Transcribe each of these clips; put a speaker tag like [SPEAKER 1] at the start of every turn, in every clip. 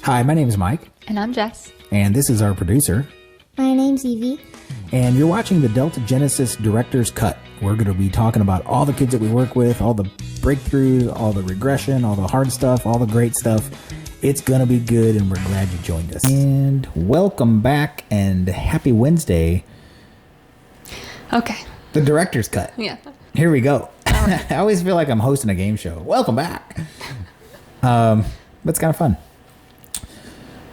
[SPEAKER 1] Hi, my name is Mike.
[SPEAKER 2] And I'm Jess.
[SPEAKER 1] And this is our producer.
[SPEAKER 3] My name's Evie.
[SPEAKER 1] And you're watching the Delta Genesis Director's Cut. We're going to be talking about all the kids that we work with, all the breakthroughs, all the regression, all the hard stuff, all the great stuff. It's going to be good, and we're glad you joined us. And welcome back, and happy Wednesday.
[SPEAKER 2] Okay.
[SPEAKER 1] The Director's Cut.
[SPEAKER 2] Yeah.
[SPEAKER 1] Here we go.
[SPEAKER 2] Right.
[SPEAKER 1] I always feel like I'm hosting a game show. Welcome back. But it's kind of fun.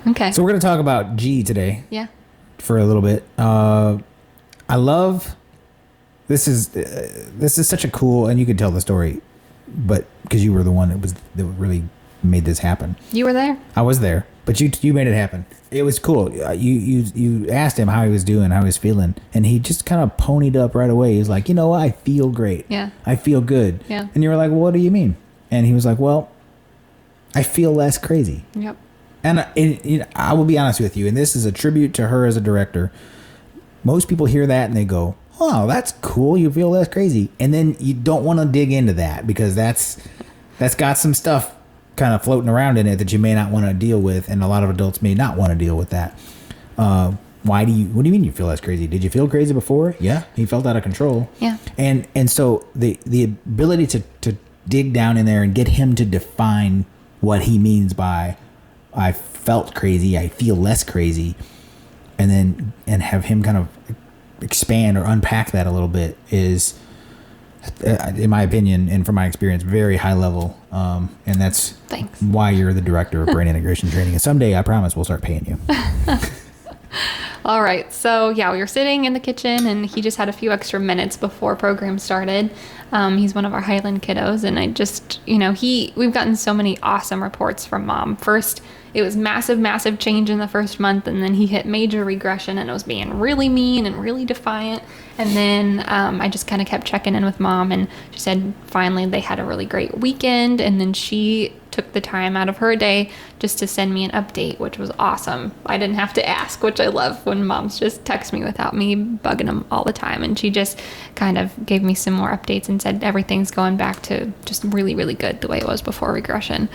[SPEAKER 2] Okay.
[SPEAKER 1] So we're going to talk about G today.
[SPEAKER 2] Yeah.
[SPEAKER 1] For a little bit. I love this is such a cool, and you could tell the story, but because you were the one that really made this happen.
[SPEAKER 2] You were there?
[SPEAKER 1] I was there, but you made it happen. It was cool. You asked him how he was doing, how he was feeling, and he just kind of ponied up right away. He was like, you know what, I feel great.
[SPEAKER 2] Yeah.
[SPEAKER 1] I feel good.
[SPEAKER 2] Yeah.
[SPEAKER 1] And you were like, well, what do you mean? And he was like, well, I feel less crazy.
[SPEAKER 2] Yep.
[SPEAKER 1] And I will be honest with you, and this is a tribute to her as a director. Most people hear that and they go, oh, that's cool. You feel less crazy. And then you don't want to dig into that because that's got some stuff kind of floating around in it that you may not want to deal with. And a lot of adults may not want to deal with that. What do you mean you feel less crazy? Did you feel crazy before? Yeah. He felt out of control.
[SPEAKER 2] Yeah.
[SPEAKER 1] And so the ability to dig down in there and get him to define what he means by I felt crazy, I feel less crazy, and have him kind of expand or unpack that a little bit is, in my opinion and from my experience, very high level. And that's
[SPEAKER 2] Thanks.
[SPEAKER 1] Why you're the director of brain integration training. And someday, I promise, we'll start paying you.
[SPEAKER 2] All right. So, yeah, we were sitting in the kitchen, and he just had a few extra minutes before program started. He's one of our Highland kiddos, and I just, we've gotten so many awesome reports from Mom. First, it was massive change in the first month, and then he hit major regression, and it was being really mean and really defiant. And then I just kind of kept checking in with Mom, and she said finally they had a really great weekend, and then she took the time out of her day just to send me an update, which was awesome. I didn't have to ask, which I love when moms just text me without me bugging them all the time. And she just kind of gave me some more updates and said everything's going back to just really, really good the way it was before regression.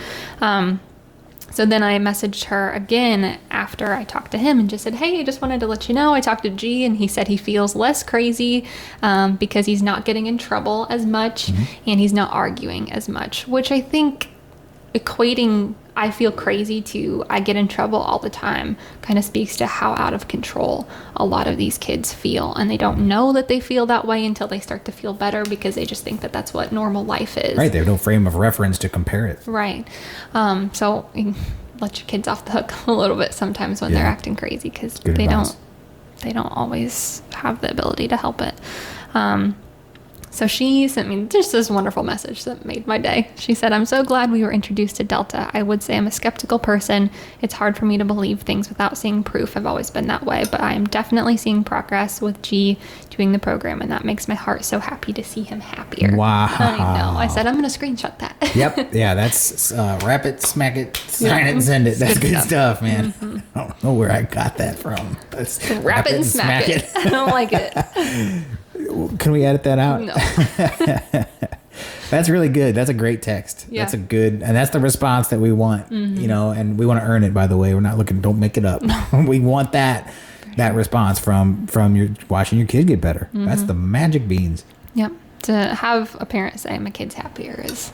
[SPEAKER 2] So then I messaged her again after I talked to him and just said, hey, I just wanted to let you know I talked to G, and he said he feels less crazy because he's not getting in trouble as much, and he's not arguing as much, which I think equating I feel crazy to I get in trouble all the time kind of speaks to how out of control a lot of these kids feel, and they don't know that they feel that way until they start to feel better because they just think that that's what normal life is.
[SPEAKER 1] Right. They have no frame of reference to compare it.
[SPEAKER 2] Right. So you can let your kids off the hook a little bit sometimes when they're acting crazy because they don't always have the ability to help it. So she sent me just this wonderful message that made my day. She said, I'm so glad we were introduced to Delta. I would say I'm a skeptical person. It's hard for me to believe things without seeing proof. I've always been that way, but I am definitely seeing progress with G doing the program, and that makes my heart so happy to see him happier.
[SPEAKER 1] Wow.
[SPEAKER 2] I know. I said, I'm going to screenshot that.
[SPEAKER 1] Yep. Yeah, that's wrap it, smack it, sign it, and send it. That's good stuff, man. Mm-hmm. I don't know where I got that from. That's
[SPEAKER 2] wrap it and smack it. I don't like it.
[SPEAKER 1] Can we edit that out?
[SPEAKER 2] No.
[SPEAKER 1] That's really good. That's a great text.
[SPEAKER 2] Yeah.
[SPEAKER 1] That's a good, and that's the response that we want, and we want to earn it, by the way. We're not looking, don't make it up. We want that response from your watching your kid get better. Mm-hmm. That's the magic beans.
[SPEAKER 2] Yep. To have a parent say my kid's happier is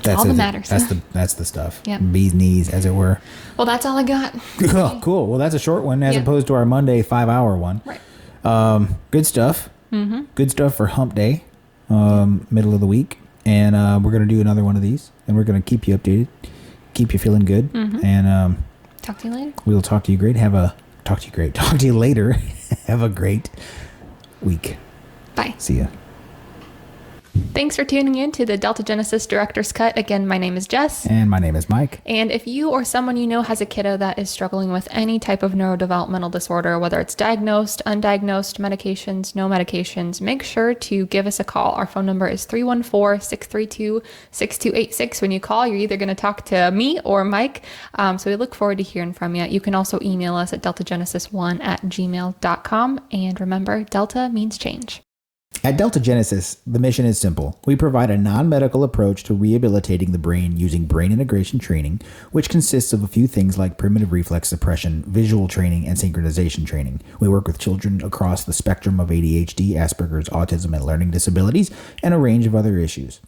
[SPEAKER 1] that's
[SPEAKER 2] all that matters.
[SPEAKER 1] That's the stuff.
[SPEAKER 2] Yep.
[SPEAKER 1] Bee's knees, as it were.
[SPEAKER 2] Well, that's all I got.
[SPEAKER 1] Oh, cool. Well, that's a short one as opposed to our Monday 5-hour one.
[SPEAKER 2] Right.
[SPEAKER 1] Good stuff.
[SPEAKER 2] Mm-hmm.
[SPEAKER 1] Good stuff for hump day, middle of the week. And we're going to do another one of these, and we're going to keep you updated, keep you feeling good.
[SPEAKER 2] Mm-hmm.
[SPEAKER 1] And
[SPEAKER 2] talk to you later.
[SPEAKER 1] We'll talk to you great. Talk to you later. Have a great week.
[SPEAKER 2] Bye.
[SPEAKER 1] See ya.
[SPEAKER 2] Thanks for tuning in to the Delta Genesis Director's Cut. Again, my name is Jess.
[SPEAKER 1] And my name is Mike.
[SPEAKER 2] And if you or someone you know has a kiddo that is struggling with any type of neurodevelopmental disorder, whether it's diagnosed, undiagnosed, medications, no medications, make sure to give us a call. Our phone number is 314-632-6286. When you call, you're either going to talk to me or Mike. So we look forward to hearing from you. You can also email us at deltagenesis1@gmail.com. And remember, Delta means change.
[SPEAKER 1] At Delta Genesis, the mission is simple. We provide a non-medical approach to rehabilitating the brain using brain integration training, which consists of a few things like primitive reflex suppression, visual training, and synchronization training. We work with children across the spectrum of ADHD, Asperger's, autism, and learning disabilities, and a range of other issues.